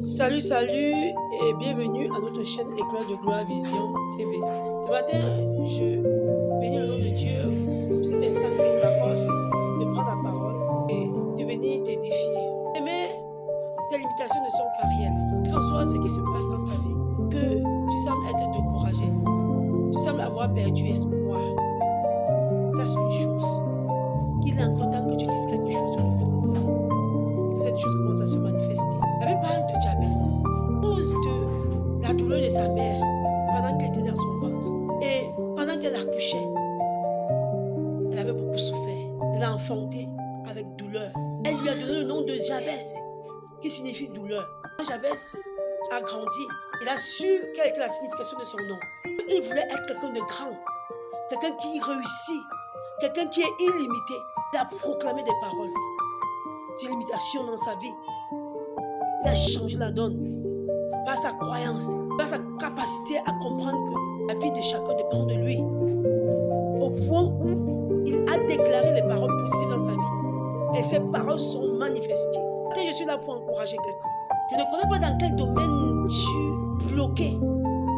Salut, salut et bienvenue à notre chaîne Éclat de Gloire Vision TV. Ce matin, je bénis le nom de Dieu pour cet instant qu'il m'accorde de prendre la parole et de venir t'édifier. Mais tes limitations ne sont pas réelles. Qu'en soit ce qui se passe dans ta vie, que tu sembles être découragé, tu sembles avoir perdu espoir. Ça, c'est une chose. Il est encore temps que tu dises quelque chose de nouveau. Que cette chose commence à se manifester. La Bible parle de Jabez, à cause de la douleur de sa mère pendant qu'elle était dans son ventre. Et pendant qu'elle accouchait, elle avait beaucoup souffert. Elle a enfanté avec douleur. Elle lui a donné le nom de Jabez, qui signifie douleur. Quand Jabez a grandi, il a su quelle était la signification de son nom. Il voulait être quelqu'un de grand, quelqu'un qui réussit, quelqu'un qui est illimité. Il a proclamé des paroles d'ilimitation dans sa vie. Il a changé la donne par sa croyance, par sa capacité à comprendre que la vie de chacun dépend de lui. Au point où il a déclaré les paroles positives dans sa vie. Et ces paroles sont manifestées. Et je suis là pour encourager quelqu'un. Je ne connais pas dans quel domaine tu es bloqué.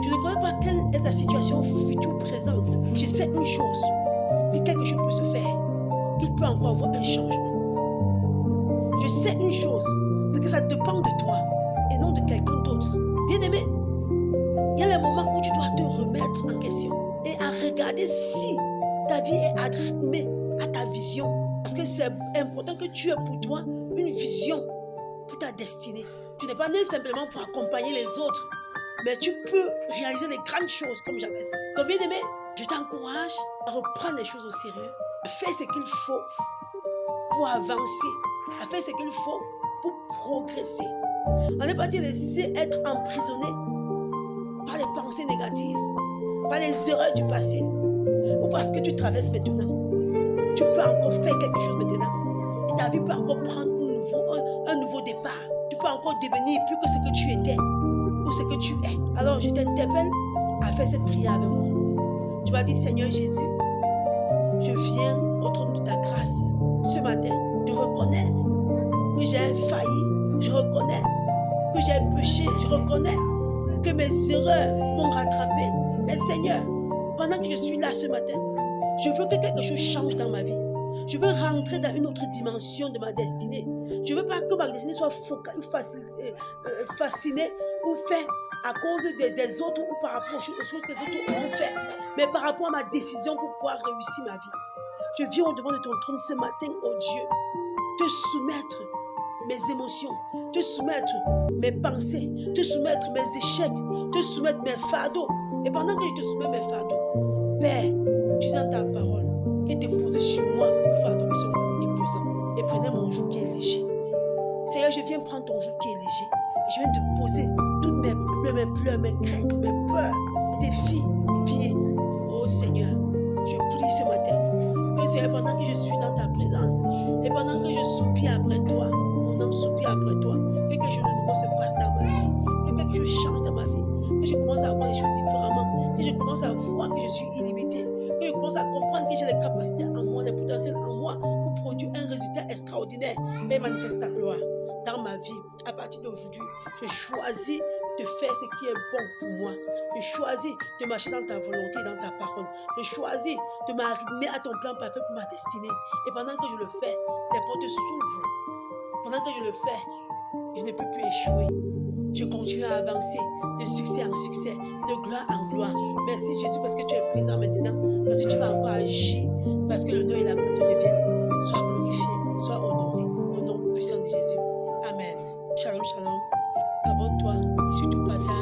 Je ne connais pas quelle est ta situation future présente. Je sais une chose, que quelque chose peut se faire, qu'il peut encore avoir un changement. Je sais une chose, c'est que ça dépend de toi et non de quelqu'un d'autre. Bien-aimé, il y a les moments où tu dois te remettre en question et à regarder si ta vie est rythmée à ta vision. Parce que c'est important que tu aies pour toi une vision pour ta destinée. Tu n'es pas né simplement pour accompagner les autres, mais tu peux réaliser les grandes choses comme Jabez. Donc bien-aimé, je t'encourage à reprendre les choses au sérieux, à faire ce qu'il faut pour avancer, à faire ce qu'il faut pour progresser. On n'est pas dit laisser être emprisonné par les pensées négatives, par les erreurs du passé, ou parce que tu traverses maintenant. Tu peux encore faire quelque chose maintenant. Et ta vie peut encore prendre un nouveau départ. Tu peux encore devenir plus que ce que tu étais ou ce que tu es. Alors je t'interpelle à faire cette prière avec moi. Tu vas dire, Seigneur Jésus, je viens au trône de ta grâce. Ce matin, je reconnais que j'ai failli. Je reconnais que j'ai péché. Je reconnais que mes erreurs m'ont rattrapé. Mais Seigneur, pendant que je suis là ce matin, je veux que quelque chose change dans ma vie. Je veux rentrer dans une autre dimension de ma destinée. Je ne veux pas que ma destinée soit fascinée ou faite à cause des autres ou par rapport aux choses que les autres auront fait, mais par rapport à ma décision pour pouvoir réussir ma vie. Je viens au devant de ton trône ce matin, oh Dieu, te soumettre mes émotions, te soumettre mes pensées, te soumettre mes échecs, te soumettre mes fardeaux. Et pendant que je te soumets mes fardeaux, Père, tu dis dans ta parole que déposez sur moi vos fardeaux qui sont épuisants et prenez mon joug qui est léger. Seigneur, je viens prendre ton joug qui est léger et je viens déposer toutes mes pleurs, mes craintes, mes peurs, mes défis, mes pieds. Oh Seigneur, je prie ce matin que Seigneur, pendant que je suis dans ta présence et pendant que je soupire après toi, mon âme soupire après toi, que quelque chose de nouveau se passe dans ma vie, que quelque chose change dans ma vie, que je commence à voir les choses différemment, que je commence à voir que je suis illimité, que je commence à comprendre que j'ai les capacités en moi, les potentiels en moi pour produire un résultat extraordinaire et manifester ta gloire dans ma vie. À partir d'aujourd'hui, je choisis de faire ce qui est bon pour moi. Je choisis de marcher dans ta volonté et dans ta parole. Je choisis de m'arrimer à ton plan parfait pour ma destinée. Et pendant que je le fais, les portes s'ouvrent. Pendant que je le fais, je ne peux plus échouer. Je continue à avancer de succès en succès, de gloire en gloire. Merci Jésus parce que tu es présent maintenant, parce que tu vas encore agir, parce que le nom et la gloire te reviennent. Sois glorifié, sois honoré, au nom puissant de Jésus. Amen. Shalom, shalom. Abonne-toi et surtout partage.